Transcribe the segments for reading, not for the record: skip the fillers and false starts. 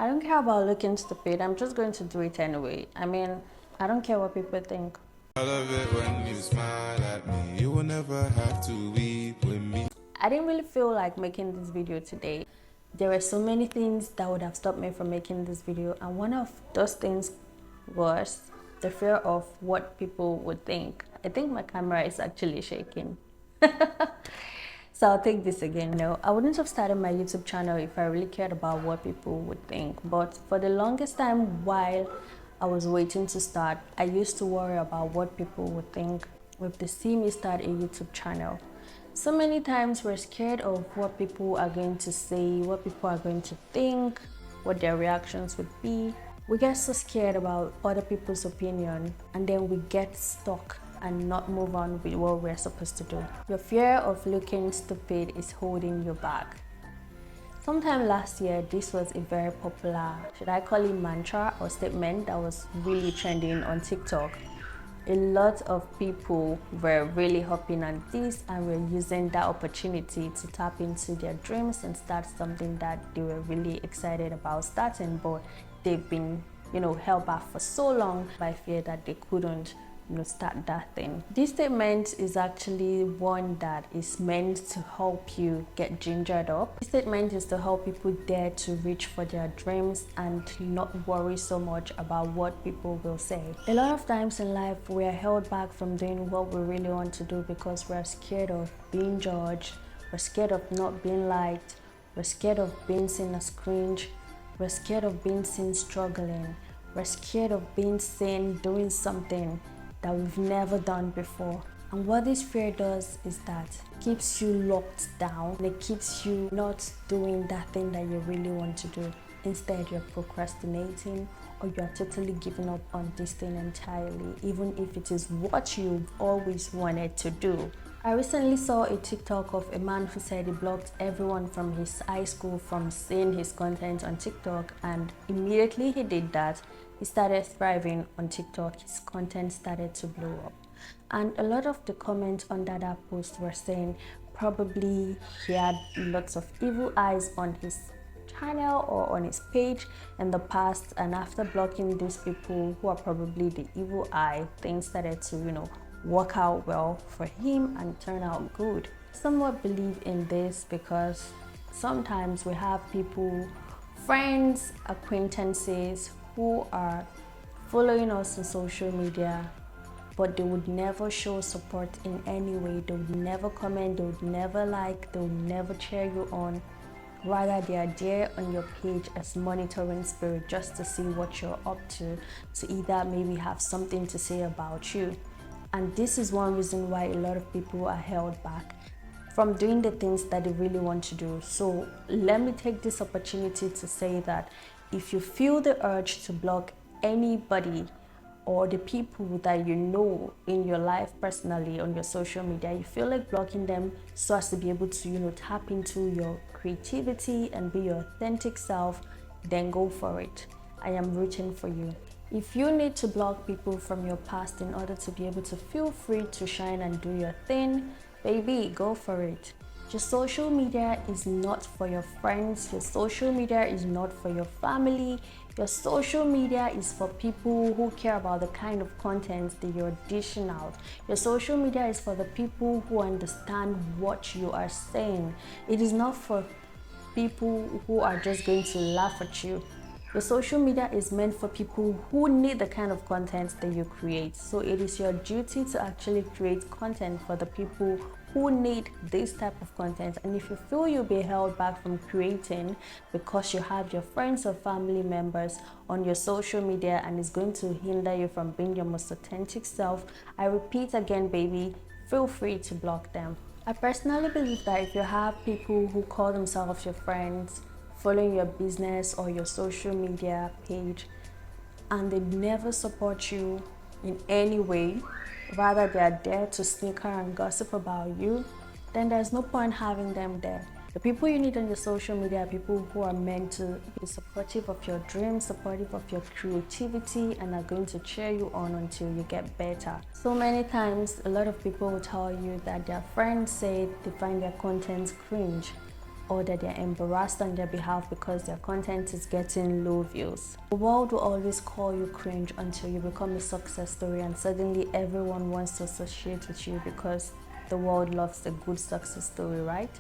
I don't care about looking stupid. I'm just going to do it anyway. I mean, I don't care what people think. I love it when you smile at me. You will never have to weep with me. I didn't really feel like making this video today. There were so many things that would have stopped me from making this video, and one of those things was the fear of what people would think. I think my camera is actually shaking. So I'll take this again. No, I wouldn't have started my YouTube channel if I really cared about what people would think. But for the longest time while I was waiting to start, I used to worry about what people would think if they see me start a YouTube channel. So many times we're scared of what people are going to say, what people are going to think, what their reactions would be. We get so scared about other people's opinion, and then we get stuck and not move on with what we're supposed to do. Your fear of looking stupid is holding you back. Sometime last year, this was a very popular, should I call it mantra or statement, that was really trending on TikTok. A lot of people were really hopping on this and were using that opportunity to tap into their dreams and start something that they were really excited about starting, but they've been, held back for so long by fear that they couldn't start that thing. This statement is actually one that is meant to help you get gingered up. This statement is to help people dare to reach for their dreams and not worry so much about what people will say. A lot of times in life we are held back from doing what we really want to do because we're scared of being judged, we're scared of not being liked, we're scared of being seen as cringe, we're scared of being seen struggling, we're scared of being seen doing something that we've never done before. And what this fear does is that it keeps you locked down and it keeps you not doing that thing that you really want to do. Instead, you're procrastinating or you're totally giving up on this thing entirely, even if it is what you've always wanted to do. I recently saw a TikTok of a man who said he blocked everyone from his high school from seeing his content on TikTok, and immediately he did that, he started thriving on TikTok. His content started to blow up. And a lot of the comments under that post were saying probably he had lots of evil eyes on his channel or on his page in the past, and after blocking these people who are probably the evil eye, things started to work out well for him and turn out good. Somewhat believe in this because sometimes we have people, friends, acquaintances who are following us on social media, but they would never show support in any way. They would never comment, they would never like, they would never cheer you on. Rather, they are there on your page as monitoring spirit just to see what you're up to either maybe have something to say about you. And this is one reason why a lot of people are held back from doing the things that they really want to do. So let me take this opportunity to say that if you feel the urge to block anybody or the people that you know in your life personally on your social media, you feel like blocking them so as to be able to tap into your creativity and be your authentic self, then go for it. I am rooting for you. If you need to block people from your past in order to be able to feel free to shine and do your thing, baby, go for it. Your social media is not for your friends. Your social media is not for your family. Your social media is for people who care about the kind of content that you're dishing out. Your social media is for the people who understand what you are saying. It is not for people who are just going to laugh at you. Your social media is meant for people who need the kind of content that you create. So it is your duty to actually create content for the people who need this type of content. And if you feel you'll be held back from creating because you have your friends or family members on your social media and it's going to hinder you from being your most authentic self, I repeat again, baby, feel free to block them. I personally believe that if you have people who call themselves your friends, following your business or your social media page, and they never support you in any way, rather they are there to snicker and gossip about you, then there's no point having them there. The people you need on your social media are people who are meant to be supportive of your dreams, supportive of your creativity, and are going to cheer you on until you get better. So many times, a lot of people will tell you that their friends say they find their content cringe, or that they're embarrassed on their behalf because their content is getting low views. The world will always call you cringe until you become a success story, and suddenly everyone wants to associate with you because the world loves a good success story, right?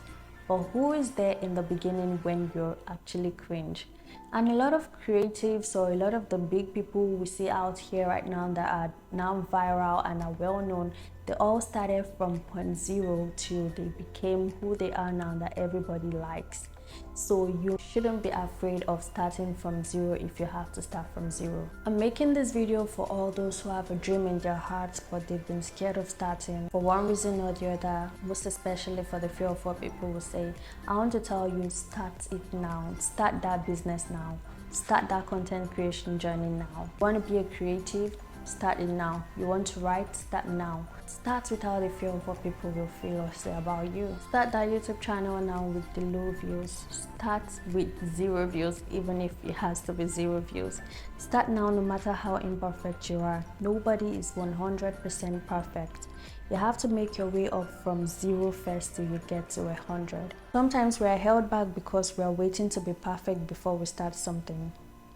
But who is there in the beginning when you're actually cringe? And a lot of creatives or a lot of the big people we see out here right now that are now viral and are well known, they all started from point zero till they became who they are now that everybody likes. So you shouldn't be afraid of starting from zero if you have to start from zero. I'm making this video for all those who have a dream in their hearts but they've been scared of starting for one reason or the other, most especially for the fear of what people will say. I want to tell you, start it now. Start that business now. Start that content creation journey now. You want to be a creative? Start it now. You want to write? Start now. Start without the fear of what people will feel or say about you. Start that YouTube channel now with the low views. Start with 0 views, even if it has to be 0 views. Start now no matter how imperfect you are. Nobody is 100% perfect. You have to make your way up from 0 first till you get to 100. Sometimes we are held back because we are waiting to be perfect before we start something.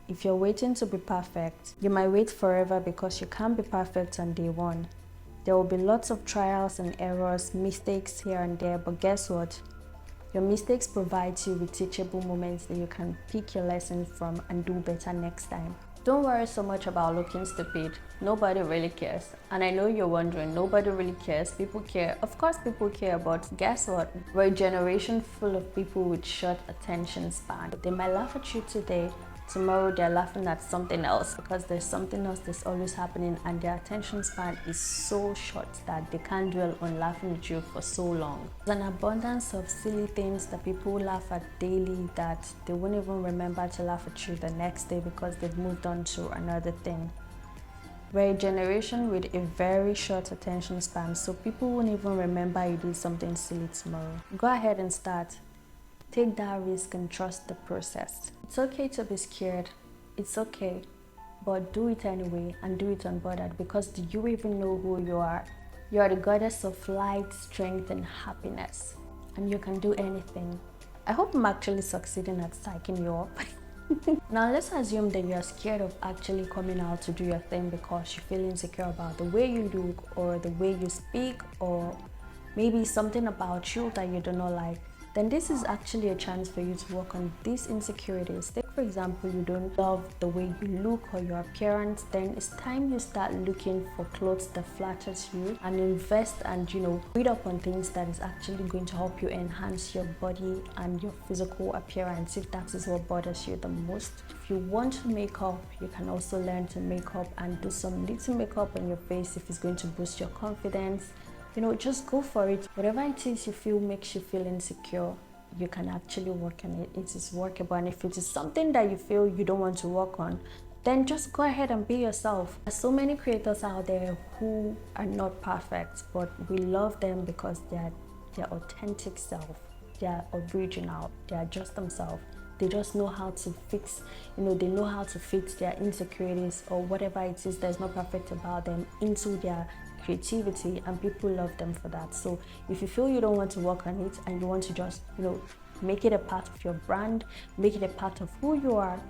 If you're waiting to be perfect, you might wait forever because you can't be perfect on day one. There will be lots of trials and errors, mistakes here and there, but guess what? Your mistakes provide you with teachable moments that you can pick your lessons from and do better next time. Don't worry so much about looking stupid. Nobody really cares. And I know you're wondering, nobody really cares. People care. Of course people care, but guess what? We're a generation full of people with short attention span. They might laugh at you today, tomorrow they're laughing at something else because there's something else that's always happening, and their attention span is so short that they can't dwell on laughing at you for so long. There's an abundance of silly things that people laugh at daily that they won't even remember to laugh at you the next day because they've moved on to another thing. We're a generation with a very short attention span, so people won't even remember you did something silly tomorrow. Go ahead and start. Take that risk and trust the process. It's okay to be scared. It's okay. But do it anyway and do it unbothered, because do you even know who you are? You are the goddess of light, strength, and happiness. And you can do anything. I hope I'm actually succeeding at psyching you up. Now let's assume that you're scared of actually coming out to do your thing because you feel insecure about the way you look or the way you speak, or maybe something about you that you do not like. Then this is actually a chance for you to work on these insecurities. Take for example, you don't love the way you look or your appearance, then it's time you start looking for clothes that flatters you and invest and read up on things that is actually going to help you enhance your body and your physical appearance if that is what bothers you the most. If you want to make up, you can also learn to make up and do some little makeup on your face if it's going to boost your confidence. Just go for it. Whatever it is you feel makes you feel insecure, you can actually work on it. It is workable. And if it is something that you feel you don't want to work on, then just go ahead and be yourself. There's so many creators out there who are not perfect, but we love them because they're their authentic self. They're original. They are just themselves. They just know how to fix, they know how to fix their insecurities or whatever it is that's not perfect about them into their creativity, and people love them for that. So if you feel you don't want to work on it and you want to just make it a part of your brand, make it a part of who you are,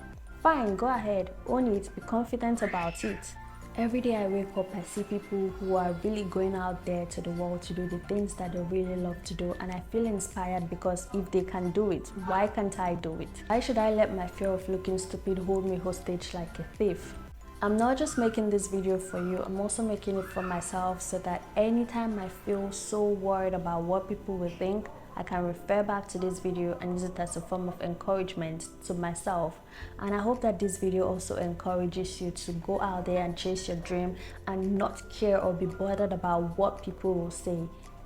fine, go ahead, own it, be confident about it. Every day I wake up, I see people who are really going out there to the world to do the things that they really love to do, and I feel inspired because if they can do it, why can't I do it? Why should I let my fear of looking stupid hold me hostage like a thief? I'm not just making this video for you, I'm also making it for myself so that anytime I feel so worried about what people will think, I can refer back to this video and use it as a form of encouragement to myself. And I hope that this video also encourages you to go out there and chase your dream and not care or be bothered about what people will say.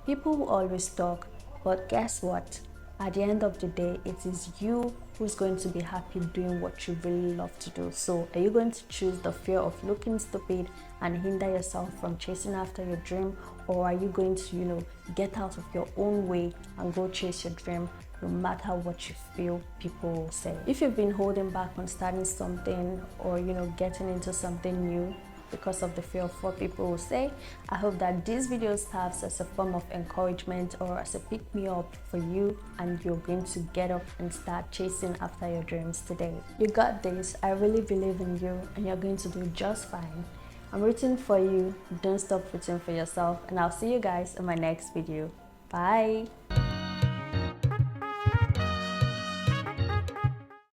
People will always talk, but guess what? At the end of the day, it is you who's going to be happy doing what you really love to do. So are you going to choose the fear of looking stupid and hinder yourself from chasing after your dream, or are you going to get out of your own way and go chase your dream no matter what you feel people will say? If you've been holding back on starting something or getting into something new, because of the fear of what people will say. I hope that these videos serves as a form of encouragement or as a pick-me-up for you, and you're going to get up and start chasing after your dreams today. You got this. I really believe in you, and you're going to do just fine. I'm rooting for you. Don't stop rooting for yourself, and I'll see you guys in my next video. Bye.